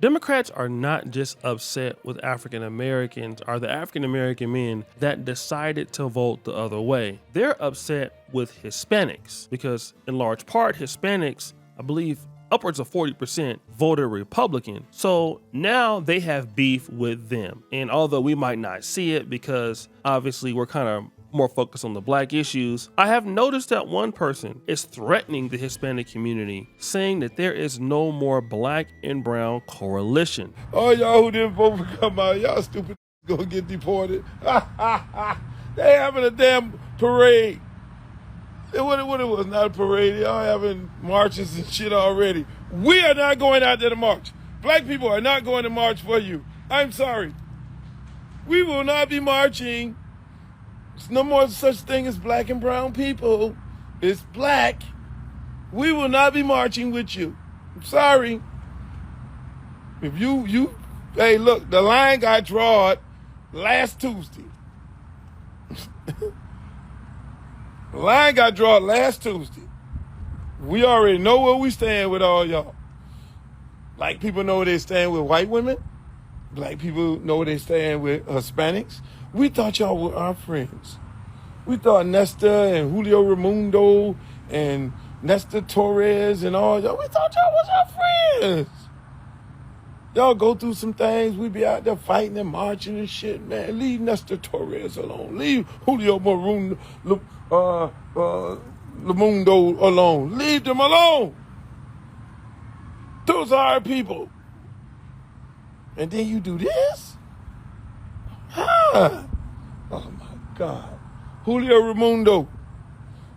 Democrats are not just upset with African Americans or the African American men that decided to vote the other way. They're upset with Hispanics because, in large part, Hispanics, I believe, upwards of 40% voted Republican. So now they have beef with them. And although we might not see it because obviously we're kind of more focused on the black issues, I have noticed that one person is threatening the Hispanic community, saying that there is no more black and brown coalition. Oh, y'all who didn't vote for Kamala, y'all stupid gonna get deported. They having a damn parade. It was not a parade. Y'all having marches and shit already. We are not going out there to march. Black people are not going to march for you. I'm sorry. We will not be marching. There's no more such thing as black and brown people. It's black. We will not be marching with you. I'm sorry. If hey, look, the line got drawn last Tuesday. The line got drawn last Tuesday. We already know where we stand with all y'all. Black people know where they stand with white women. Black people know where they stand with Hispanics. We thought y'all were our friends. We thought Nestor and Julio Raimundo and Nestor Torres and all y'all, we thought y'all was our friends. Y'all go through some things. We be out there fighting and marching and shit, man. Leave Nestor Torres alone. Leave Julio Raimundo alone. Leave them alone. Those are our people. And then you do this? Huh? Oh my God. Julio Raimundo.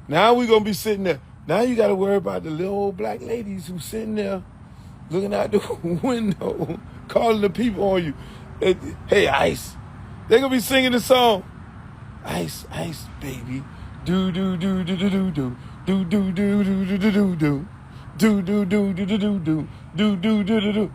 Now we gonna be sitting there. Now you gotta worry about the little old black ladies who sitting there looking out the window, calling the people on you. Hey, Ice. They're gonna be singing the song. Ice, ice, baby. Do do do do do do do. Do do do do do do do do. Do do do do do do do. Do do do do do.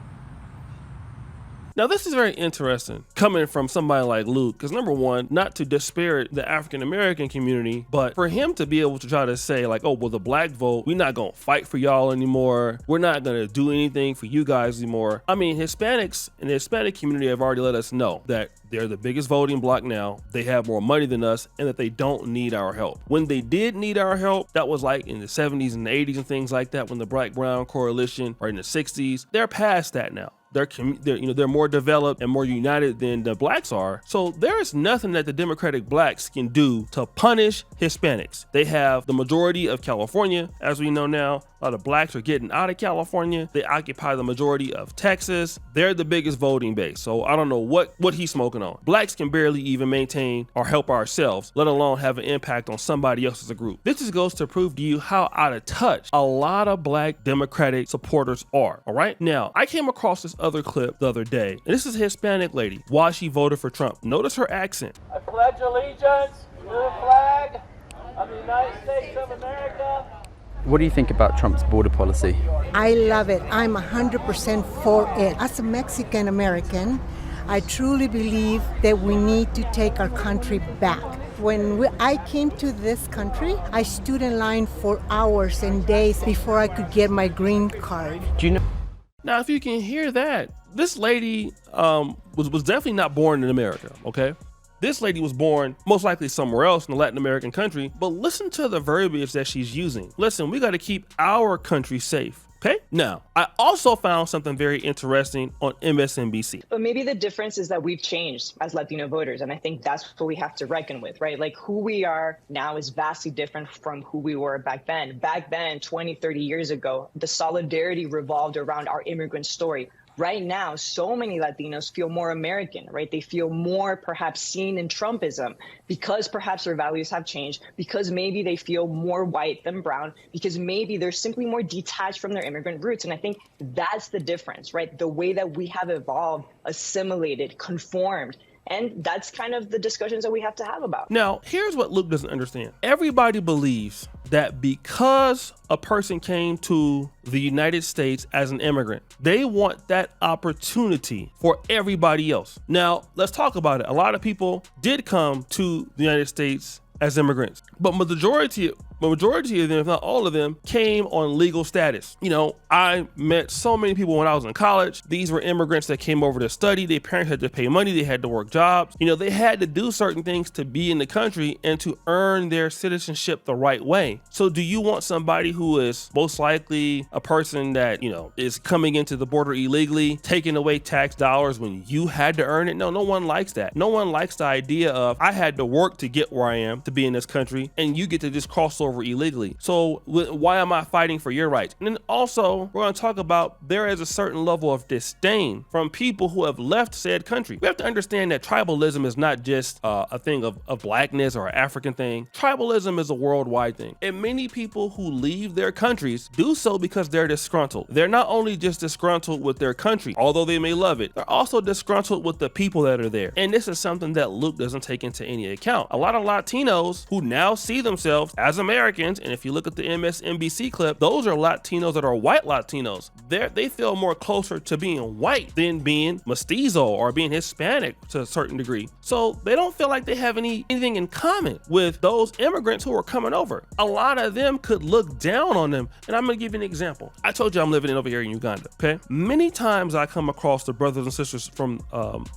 Now, this is very interesting coming from somebody like Luke, because number one, not to disparage the African-American community, but for him to be able to try to say like, oh, well, the black vote, we're not going to fight for y'all anymore. We're not going to do anything for you guys anymore. I mean, Hispanics and the Hispanic community have already let us know that they're the biggest voting bloc now. They have more money than us and that they don't need our help. When they did need our help, that was like in the 70s and the 80s and things like that, when the black-brown coalition, or in the 60s, they're past that now. They're more developed and more united than the blacks are. So there is nothing that the Democratic blacks can do to punish Hispanics. They have the majority of California, as we know now. A lot of blacks are getting out of California. They occupy the majority of Texas. They're the biggest voting base. So I don't know what he's smoking on. Blacks can barely even maintain or help ourselves, let alone have an impact on somebody else as a group. This just goes to prove to you how out of touch a lot of black Democratic supporters are. All right. Now, I came across this other clip the other day, and this is a Hispanic lady, why she voted for Trump. Notice her accent. I pledge allegiance to the flag of the United States of America. What do you think about Trump's border policy? I love it. I'm 100% for it. As a Mexican American, I truly believe that we need to take our country back. When I came to this country, I stood in line for hours and days before I could get my green card. Do you know? Now, if you can hear that, this lady was definitely not born in America, okay? This lady was born most likely somewhere else in a Latin American country, but listen to the verbiage that she's using. Listen, we got to keep our country safe. Okay. Now, I also found something very interesting on MSNBC. But maybe the difference is that we've changed as Latino voters. And I think that's what we have to reckon with, right? Like who we are now is vastly different from who we were back then. Back then, 20, 30 years ago, the solidarity revolved around our immigrant story. Right now, so many Latinos feel more American, right? They feel more perhaps seen in Trumpism because perhaps their values have changed, because maybe they feel more white than brown, because maybe they're simply more detached from their immigrant roots. And I think that's the difference, right? The way that we have evolved, assimilated, conformed. And that's kind of the discussions that we have to have about. Now, here's what Luke doesn't understand. Everybody believes that because a person came to the United States as an immigrant, they want that opportunity for everybody else. Now, let's talk about it. A lot of people did come to the United States as immigrants, but majority majority of them, if not all of them, came on legal status. You know, I met so many people when I was in college. These were immigrants that came over to study. Their parents had to pay money. They had to work jobs. You know, they had to do certain things to be in the country and to earn their citizenship the right way. So do you want somebody who is most likely a person that, you know, is coming into the border illegally, taking away tax dollars when you had to earn it? No, no one likes that. No one likes the idea of I had to work to get where I am to be in this country and you get to just cross over illegally. So why am I fighting for your rights? And then also we're going to talk about there is a certain level of disdain from people who have left said country. We have to understand that tribalism is not just a thing of blackness or an African thing. Tribalism is a worldwide thing. And many people who leave their countries do so because they're disgruntled. They're not only just disgruntled with their country, although they may love it, they're also disgruntled with the people that are there. And this is something that Luke doesn't take into any account. A lot of Latinos who now see themselves as Americans, and if you look at the MSNBC clip, those are Latinos that are white Latinos. They feel more closer to being white than being mestizo or being Hispanic to a certain degree. So they don't feel like they have anything in common with those immigrants who are coming over. A lot of them could look down on them. And I'm gonna give you an example. I told you I'm living over here in Uganda, okay? Many times I come across the brothers and sisters from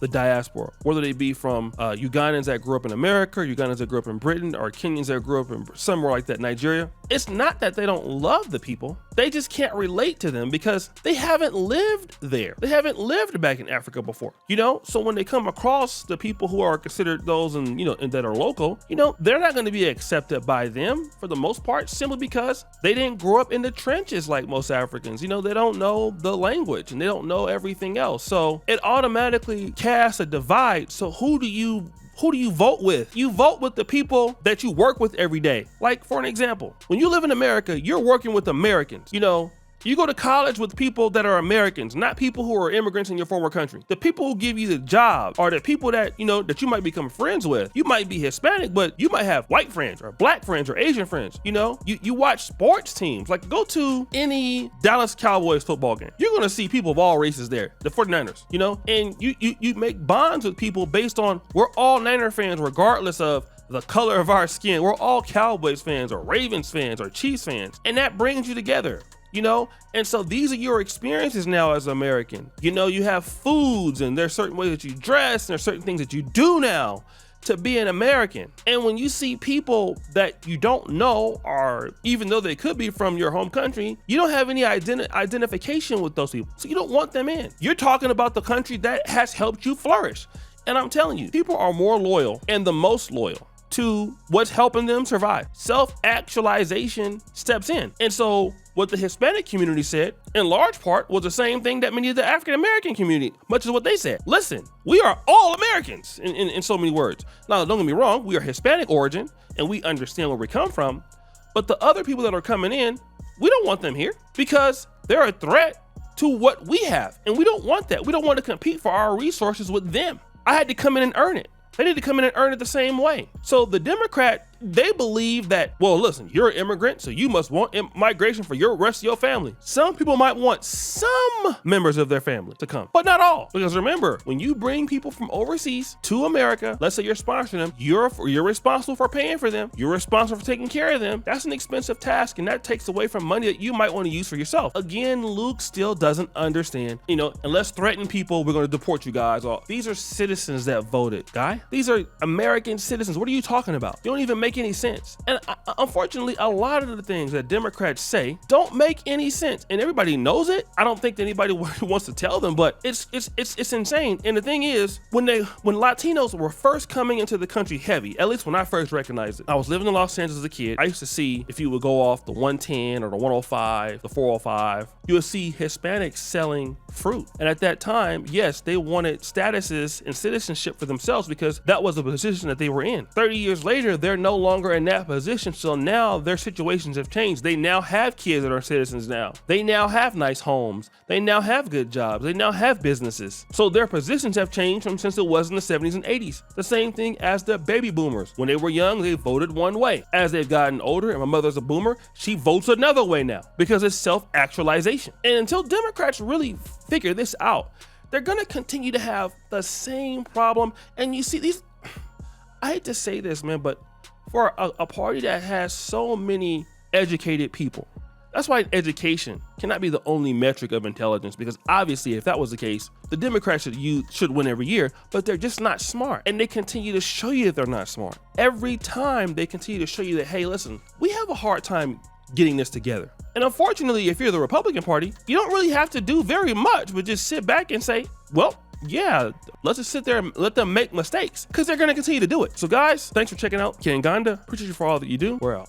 the diaspora, whether they be from Ugandans that grew up in America, Ugandans that grew up in Britain, or Kenyans that grew up in somewhere like that, Nigeria. It's not that they don't love the people. They just can't relate to them because they haven't lived there. They haven't lived back in Africa before, you know? So when they come across the people who are considered those and, you know, and that are local, you know, they're not going to be accepted by them for the most part, simply because they didn't grow up in the trenches like most Africans. You know, they don't know the language and they don't know everything else. So it automatically casts a divide. So who do you vote with? You vote with the people that you work with every day. Like, for an example, when you live in America, you're working with Americans. You know, you go to college with people that are Americans, not people who are immigrants in your former country. The people who give you the job are the people that, you know, that you might become friends with. You might be Hispanic, but you might have white friends or black friends or Asian friends. You know, you watch sports teams, like go to any Dallas Cowboys football game. You're going to see people of all races there, the 49ers, you know, and you make bonds with people based on we're all Niner fans regardless of the color of our skin. We're all Cowboys fans or Ravens fans or Chiefs fans, and that brings you together. You know, and so these are your experiences now as an American. You know, you have foods and there's certain ways that you dress and there's certain things that you do now to be an American. And when you see people that you don't know, or even though they could be from your home country, you don't have any identification with those people. So you don't want them in. You're talking about the country that has helped you flourish. And I'm telling you, people are more loyal and the most loyal to what's helping them survive. Self-actualization steps in. And so what the Hispanic community said, in large part, was the same thing that many of the African-American community, much as what they said. Listen, we are all Americans in so many words. Now, don't get me wrong, we are Hispanic origin and we understand where we come from, but the other people that are coming in, we don't want them here because they're a threat to what we have. And we don't want that. We don't want to compete for our resources with them. I had to come in and earn it. They need to come in and earn it the same way. So the Democrat, they believe that, well, listen, you're an immigrant, so you must want migration for your rest of your family. Some people might want some members of their family to come, but not all. Because remember, when you bring people from overseas to America, let's say you're sponsoring them, you're responsible for paying for them. You're responsible for taking care of them. That's an expensive task, and that takes away from money that you might want to use for yourself. Again, Luke still doesn't understand, you know, and let's threaten people, we're going to deport you guys. These are citizens that voted, guy. These are American citizens. What are you talking about? You don't even make any sense. And unfortunately, a lot of the things that Democrats say don't make any sense, and everybody knows it. I don't think that anybody wants to tell them, but it's insane. And the thing is, when Latinos were first coming into the country heavy, at least when I first recognized it, I was living in Los Angeles as a kid. I used to see, if you would go off the 110 or the 105, the 405, you would see Hispanics selling fruit. And at that time, yes, they wanted statuses and citizenship for themselves because that was the position that they were in. 30 years later, they're no longer in that position. So now their situations have changed. They now have kids that are citizens now. They now have nice homes. They now have good jobs. They now have businesses. So their positions have changed from since it was in the 70s and 80s. The same thing as the baby boomers. When they were young, they voted one way. As they've gotten older, and my mother's a boomer, she votes another way now because it's self-actualization. And until Democrats really figure this out, they're going to continue to have the same problem. And you see these, I hate to say this, man, but for a party that has so many educated people. That's why education cannot be the only metric of intelligence, because obviously if that was the case, the Democrats should win every year, but they're just not smart. And they continue to show you that they're not smart. Every time they continue to show you that, hey, listen, we have a hard time getting this together. And unfortunately, if you're the Republican Party, you don't really have to do very much, but just sit back and say, well, yeah, let's just sit there and let them make mistakes, because they're going to continue to do it. So guys, thanks for checking out Kanganda. Appreciate you for all that you do. We're out.